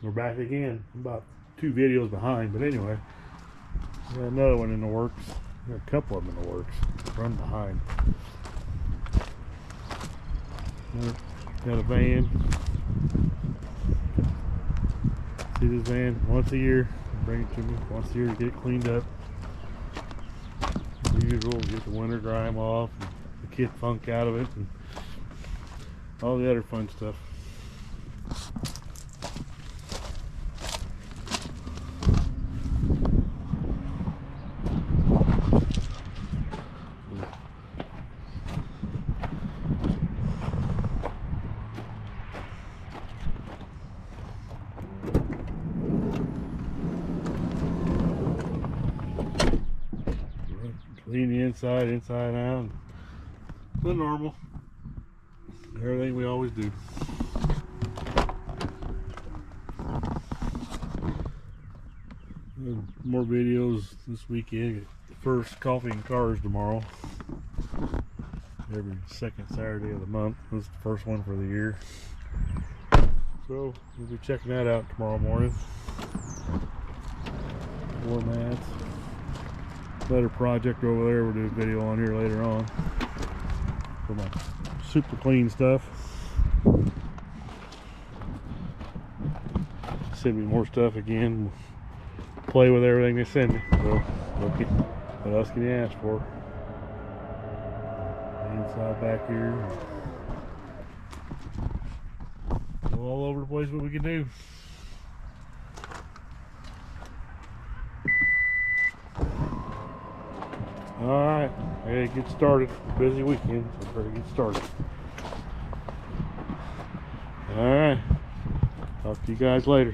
We're back again. I'm about 2 videos behind, but anyway, we got another one in the works. We got a couple of them in the works. Run behind. Got a van. See this van once a year. Bring it to me once a year to get it cleaned up. As usual, get the winter grime off, and the kid funk out of it, and all the other fun stuff. Clean the inside out. The normal. Everything we always do. More videos this weekend. First Coffee and Cars tomorrow. Every second Saturday of the month. This is the first one for the year. So we'll be checking that out tomorrow morning. Floor mats. Better project over there. We'll do a video on here later on for my super clean stuff. Send me more stuff again. Play with everything they send me. So what else can you ask for? Inside back here. Go all over the place what we can do. Alright, ready to get started. Busy weekend, so ready to get started. Alright, talk to you guys later.